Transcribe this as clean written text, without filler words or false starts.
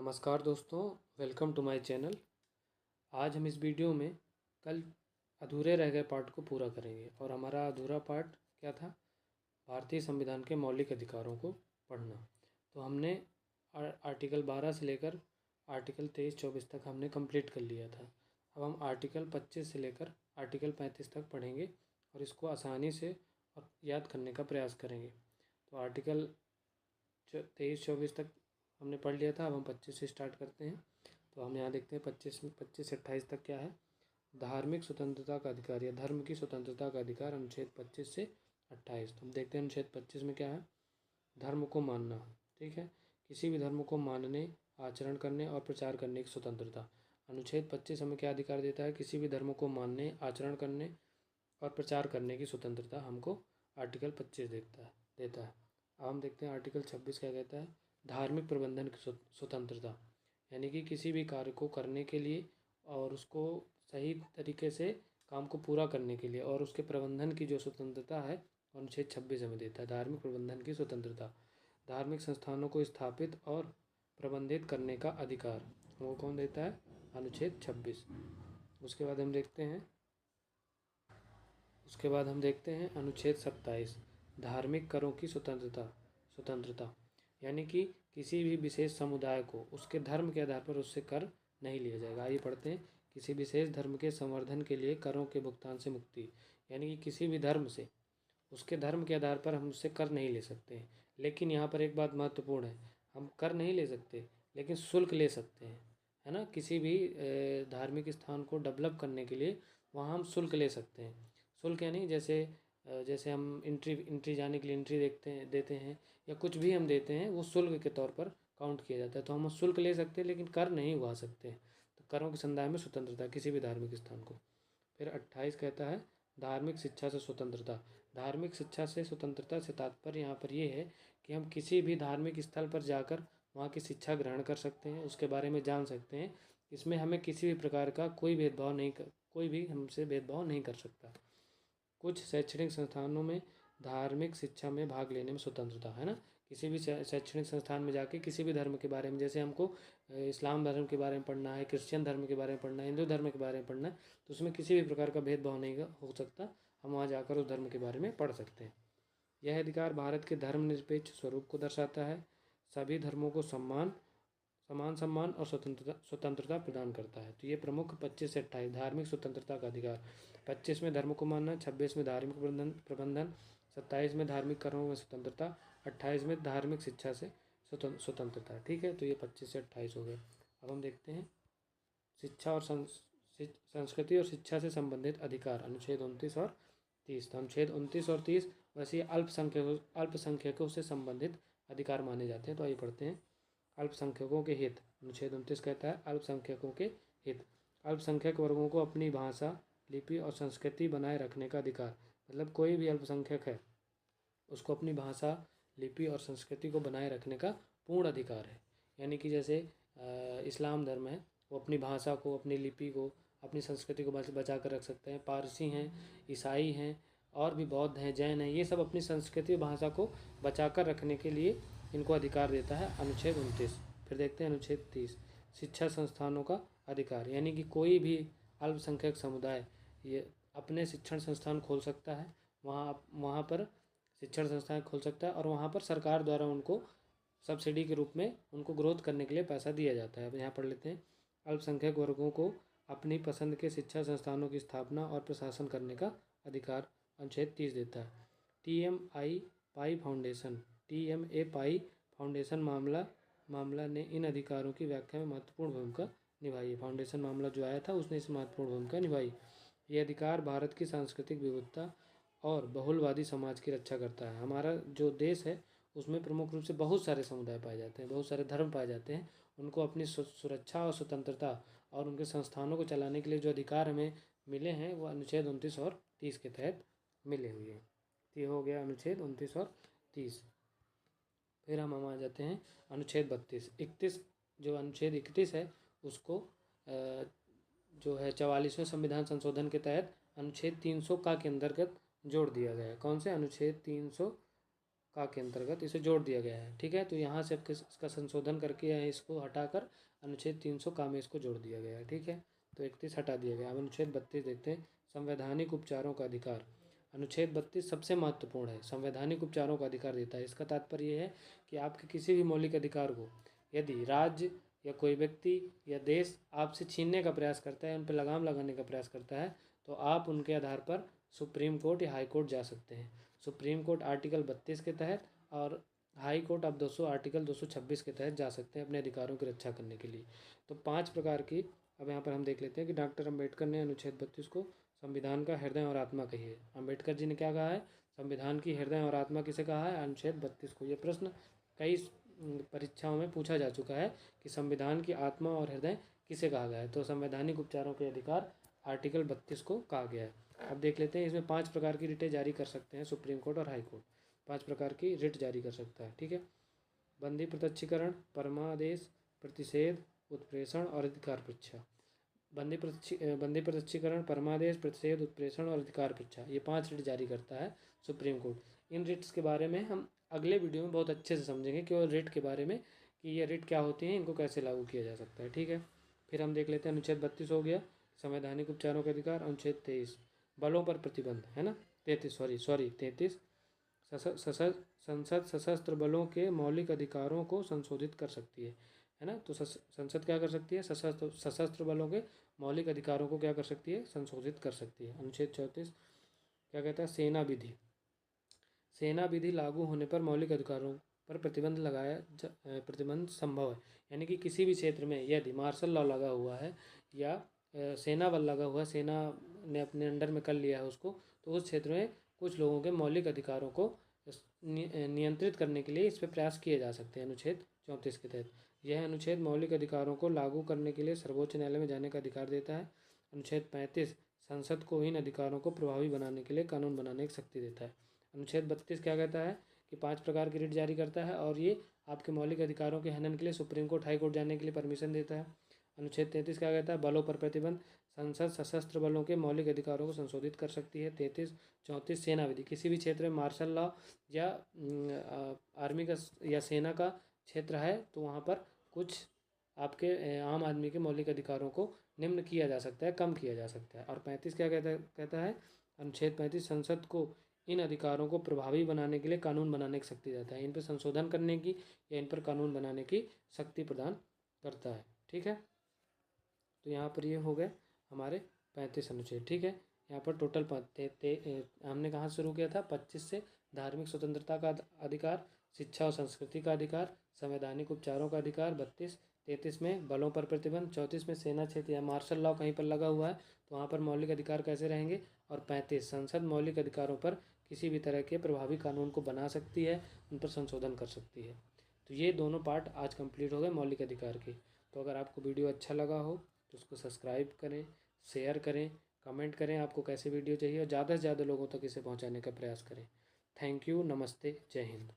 नमस्कार दोस्तों, welcome to my channel. आज हम इस वीडियो में कल अधूरे रह गए पार्ट को पूरा करेंगे और हमारा अधूरा पार्ट क्या था? भारतीय संविधान के मौलिक अधिकारों को पढ़ना। तो हमने आर्टिकल 12 से लेकर आर्टिकल 23-24 तक हमने कंप्लीट कर लिया था। अब हम आर्टिकल 25 से लेकर आर्टिकल 35 तक पढ़ेंगे और इसको आसानी से और याद करने का प्रयास करेंगे। तो आर्टिकल 23-24 तक हमने पढ़ लिया था। अब हम 25 से स्टार्ट करते हैं। तो हम यहाँ देखते हैं 25 से 28 तक क्या है। धार्मिक स्वतंत्रता का अधिकार या धर्म की स्वतंत्रता का अधिकार, अनुच्छेद 25 से 28। तो हम देखते हैं अनुच्छेद 25 में क्या है। धर्म को मानना, ठीक है, किसी भी धर्म को मानने, आचरण करने और प्रचार करने की स्वतंत्रता। अनुच्छेद 25 हमें क्या अधिकार देता है? किसी भी धर्म को मानने, आचरण करने और प्रचार करने की स्वतंत्रता हमको आर्टिकल 25 देता है। अब हम देखते हैं आर्टिकल 26 क्या कहता है। धार्मिक प्रबंधन की स्वतंत्रता, यानी कि किसी भी कार्य को करने के लिए और उसको सही तरीके से काम को पूरा करने के लिए और उसके प्रबंधन की जो स्वतंत्रता है, अनुच्छेद 26 हमें देता है। धार्मिक प्रबंधन की स्वतंत्रता, धार्मिक संस्थानों को स्थापित और प्रबंधित करने का अधिकार वो कौन देता है? अनुच्छेद 26। उसके बाद हम देखते हैं अनुच्छेद 27, धार्मिक करों की स्वतंत्रता, यानी कि किसी भी विशेष समुदाय को उसके धर्म के आधार पर उससे कर नहीं लिया जाएगा। आइए पढ़ते हैं। किसी विशेष धर्म के संवर्धन के लिए करों के भुगतान से मुक्ति, यानी कि किसी भी धर्म से उसके धर्म के आधार पर हम उससे कर नहीं ले सकते हैं। लेकिन यहाँ पर एक बात महत्वपूर्ण है, हम कर नहीं ले सकते लेकिन शुल्क ले सकते हैं, है ना। किसी भी धार्मिक स्थान को डेवलप करने के लिए वहाँ हम शुल्क ले सकते हैं। शुल्क यानी जैसे हम एंट्री जाने के लिए एंट्री देते हैं या कुछ भी हम देते हैं, वो शुल्क के तौर पर काउंट किया जाता है। तो हम शुल्क ले सकते हैं लेकिन कर नहीं उगा सकते। तो करों के संदाय में स्वतंत्रता किसी भी धार्मिक स्थान को। फिर 28 कहता है धार्मिक शिक्षा से स्वतंत्रता। धार्मिक शिक्षा से स्वतंत्रता से तात्पर्य यहाँ पर ये है कि हम किसी भी धार्मिक स्थल पर जाकर वहाँ की शिक्षा ग्रहण कर सकते हैं, उसके बारे में जान सकते हैं। इसमें हमें किसी भी प्रकार का कोई भी हमसे भेदभाव नहीं कर सकता। कुछ शैक्षणिक संस्थानों में धार्मिक शिक्षा में भाग लेने में स्वतंत्रता, है ना। किसी भी शैक्षणिक संस्थान में जाके किसी भी धर्म के बारे में, जैसे हमको इस्लाम धर्म के बारे में पढ़ना है, क्रिश्चियन धर्म के बारे में पढ़ना है, हिंदू धर्म के बारे में पढ़ना है, तो उसमें किसी भी प्रकार का भेदभाव नहीं हो सकता। हम वहाँ जाकर उस धर्म के बारे में पढ़ सकते हैं। यह अधिकार भारत के धर्मनिरपेक्ष स्वरूप को दर्शाता है। सभी धर्मों को समान सम्मान और स्वतंत्रता प्रदान करता है। तो ये प्रमुख 25 से 28 धार्मिक स्वतंत्रता का अधिकार। 25 में धर्म को मानना, 26 में धार्मिक प्रबंधन, 27 में धार्मिक कर्मों में स्वतंत्रता, 28 में धार्मिक शिक्षा से स्वतंत्रता। ठीक है, तो ये 25 से 28 हो गए। अब हम देखते हैं शिक्षा और संस्कृति और शिक्षा से संबंधित अधिकार, अनुच्छेद 29 और 30। तो अनुच्छेद 29 और 30 वैसे अल्पसंख्यकों से संबंधित अधिकार माने जाते हैं। तो आइए पढ़ते हैं। अल्पसंख्यकों के हित, अनुच्छेद 29 कहता है अल्पसंख्यकों के हित। अल्पसंख्यक वर्गों को अपनी भाषा, लिपि और संस्कृति बनाए रखने का अधिकार। मतलब कोई भी अल्पसंख्यक है उसको अपनी भाषा, लिपि और संस्कृति को बनाए रखने का पूर्ण अधिकार है। यानी कि जैसे इस्लाम धर्म है, वो अपनी भाषा को, अपनी लिपि को, अपनी संस्कृति को बचा कर रख सकते हैं। पारसी हैं, ईसाई हैं और भी बौद्ध हैं, जैन हैं, ये सब अपनी संस्कृति और भाषा को बचा कर रखने के लिए इनको अधिकार देता है अनुच्छेद 29। फिर देखते हैं अनुच्छेद 30, शिक्षा संस्थानों का अधिकार। यानी कि कोई भी अल्पसंख्यक समुदाय ये अपने शिक्षण संस्थान खोल सकता है, वहाँ पर शिक्षण संस्थान खोल सकता है और वहाँ पर सरकार द्वारा उनको सब्सिडी के रूप में उनको ग्रोथ करने के लिए पैसा दिया जाता है। अब यहाँ पढ़ लेते हैं। अल्पसंख्यक वर्गों को अपनी पसंद के शिक्षा संस्थानों की स्थापना और प्रशासन करने का अधिकार अनुच्छेद 30 देता है। TMA पाई फाउंडेशन मामला ने इन अधिकारों की व्याख्या में महत्वपूर्ण भूमिका निभाई है। फाउंडेशन मामला जो आया था उसने इस महत्वपूर्ण भूमिका निभाई। ये अधिकार भारत की सांस्कृतिक विविधता और बहुलवादी समाज की रक्षा करता है। हमारा जो देश है उसमें प्रमुख रूप से बहुत सारे समुदाय पाए जाते हैं, बहुत सारे धर्म पाए जाते हैं। उनको अपनी सुरक्षा और स्वतंत्रता और उनके संस्थानों को चलाने के लिए जो अधिकार हमें मिले हैं वो अनुच्छेद 29 और 30 के तहत मिले हुए हैं। ये हो गया अनुच्छेद 29 और 30। फिर हम आ जाते हैं अनुच्छेद 32। जो अनुच्छेद 31 है उसको जो है 44वें संविधान संशोधन के तहत अनुच्छेद 300 का के अंतर्गत जोड़ दिया गया है। कौन से? अनुच्छेद 300 का के अंतर्गत इसे जोड़ दिया गया है। ठीक है, तो यहाँ से अब इसका संशोधन करके या इसको हटाकर अनुच्छेद 300 का में इसको जोड़ दिया गया है। ठीक है, तो 31 हटा दिया गया। अब अनुच्छेद 32 देखते हैं, संवैधानिक उपचारों का अधिकार। अनुच्छेद 32 सबसे महत्वपूर्ण है, संवैधानिक उपचारों का अधिकार देता है। इसका तात्पर्य यह है कि आपके किसी भी मौलिक अधिकार को यदि राज्य या कोई व्यक्ति या देश आपसे छीनने का प्रयास करता है, उन पर लगाम लगाने का प्रयास करता है, तो आप उनके आधार पर सुप्रीम कोर्ट या हाई कोर्ट जा सकते हैं। सुप्रीम कोर्ट आर्टिकल 32 के तहत और हाई कोर्ट आप आर्टिकल 226 के तहत जा सकते हैं अपने अधिकारों की रक्षा करने के लिए। तो 5 प्रकार की अब यहाँ पर हम देख लेते हैं कि डॉक्टर अम्बेडकर ने अनुच्छेद 32 को संविधान का हृदय और आत्मा कही है। अम्बेडकर जी ने क्या कहा है, संविधान की हृदय और आत्मा किसे कहा है, अनुच्छेद 32 को। ये प्रश्न कई परीक्षाओं में पूछा जा चुका है कि संविधान की आत्मा और हृदय किसे कहा गया है, तो संवैधानिक उपचारों के अधिकार आर्टिकल 32 को कहा गया है। अब देख लेते हैं, इसमें 5 प्रकार की रिटें जारी कर सकते हैं सुप्रीम कोर्ट और हाई कोर्ट। 5 प्रकार की रिट जारी कर सकता है। ठीक है, बंदी प्रत्यक्षीकरण, परमादेश, प्रतिषेध, उत्प्रेषण और अधिकार परीक्षा। बंदी प्रत्यक्षीकरण, परमादेश, प्रतिषेध, उत्प्रेषण और अधिकार परीक्षा, ये 5 रिट जारी करता है सुप्रीम कोर्ट। इन रिट्स के बारे में हम अगले वीडियो में बहुत अच्छे से समझेंगे कि और रिट के बारे में कि ये रिट क्या होती हैं, इनको कैसे लागू किया जा सकता है। ठीक है, फिर हम देख लेते हैं अनुच्छेद 32 हो गया, संवैधानिक उपचारों के अधिकार। अनुच्छेद 23 बलों पर प्रतिबंध, है ना, 33 संसद सशस्त्र बलों के मौलिक अधिकारों को संशोधित कर सकती है ना। तो संसद क्या कर सकती है, सशस्त्र बलों के मौलिक अधिकारों को क्या कर सकती है, संशोधित कर सकती है। अनुच्छेद 34 क्या कहता है, सेना विधि लागू होने पर मौलिक अधिकारों पर प्रतिबंध संभव है। यानी कि किसी भी क्षेत्र में यदि मार्शल लॉ लगा हुआ है या सेना बल लगा हुआ है, सेना ने अपने अंडर में कर लिया है उसको, तो उस क्षेत्र में कुछ लोगों के मौलिक अधिकारों को नियंत्रित करने के लिए इस पर प्रयास किए जा सकते हैं अनुच्छेद 34 के तहत। यह अनुच्छेद मौलिक अधिकारों को लागू करने के लिए सर्वोच्च न्यायालय में जाने का अधिकार देता है। अनुच्छेद 35 संसद को इन अधिकारों को प्रभावी बनाने के लिए कानून बनाने की शक्ति देता है। अनुच्छेद 32 क्या कहता है कि 5 प्रकार की रिट जारी करता है और ये आपके मौलिक अधिकारों के हनन के लिए सुप्रीम कोर्ट, हाई कोर्ट जाने के लिए परमिशन देता है। अनुच्छेद 33 क्या कहता है, बलों पर प्रतिबंध, संसद सशस्त्र बलों के मौलिक अधिकारों को संशोधित कर सकती है। 34 सेना विधि, किसी भी क्षेत्र में मार्शल लॉ या आर्मी का या सेना का क्षेत्र है तो वहाँ पर कुछ आपके आम आदमी के मौलिक अधिकारों को निम्न किया जा सकता है, कम किया जा सकता है। और 35 क्या कहता है, अनुच्छेद 35 संसद को इन अधिकारों को प्रभावी बनाने के लिए कानून बनाने की शक्ति देता है। इन पर संशोधन करने की या इन पर कानून बनाने की शक्ति प्रदान करता है। ठीक है, तो यहाँ पर ये हो गए हमारे 35 अनुच्छेद। ठीक है, यहाँ पर टोटल हमने कहाँ शुरू किया था, 25 से धार्मिक स्वतंत्रता का अधिकार, शिक्षा और संस्कृति का अधिकार, संवैधानिक उपचारों का अधिकार 32, 33 में बलों पर प्रतिबंध, 34 में सेना क्षेत्र या मार्शल लॉ कहीं पर लगा हुआ है तो वहाँ पर मौलिक अधिकार कैसे रहेंगे, और 35 संसद मौलिक अधिकारों पर किसी भी तरह के प्रभावी कानून को बना सकती है, उन पर संशोधन कर सकती है। तो ये दोनों पार्ट आज कंप्लीट हो गए मौलिक अधिकार के। तो अगर आपको वीडियो अच्छा लगा हो तो उसको सब्सक्राइब करें, शेयर करें, कमेंट करें आपको कैसे वीडियो चाहिए और ज़्यादा से ज़्यादा लोगों तक इसे पहुंचाने का प्रयास करें। थैंक यू, नमस्ते, जय हिंद।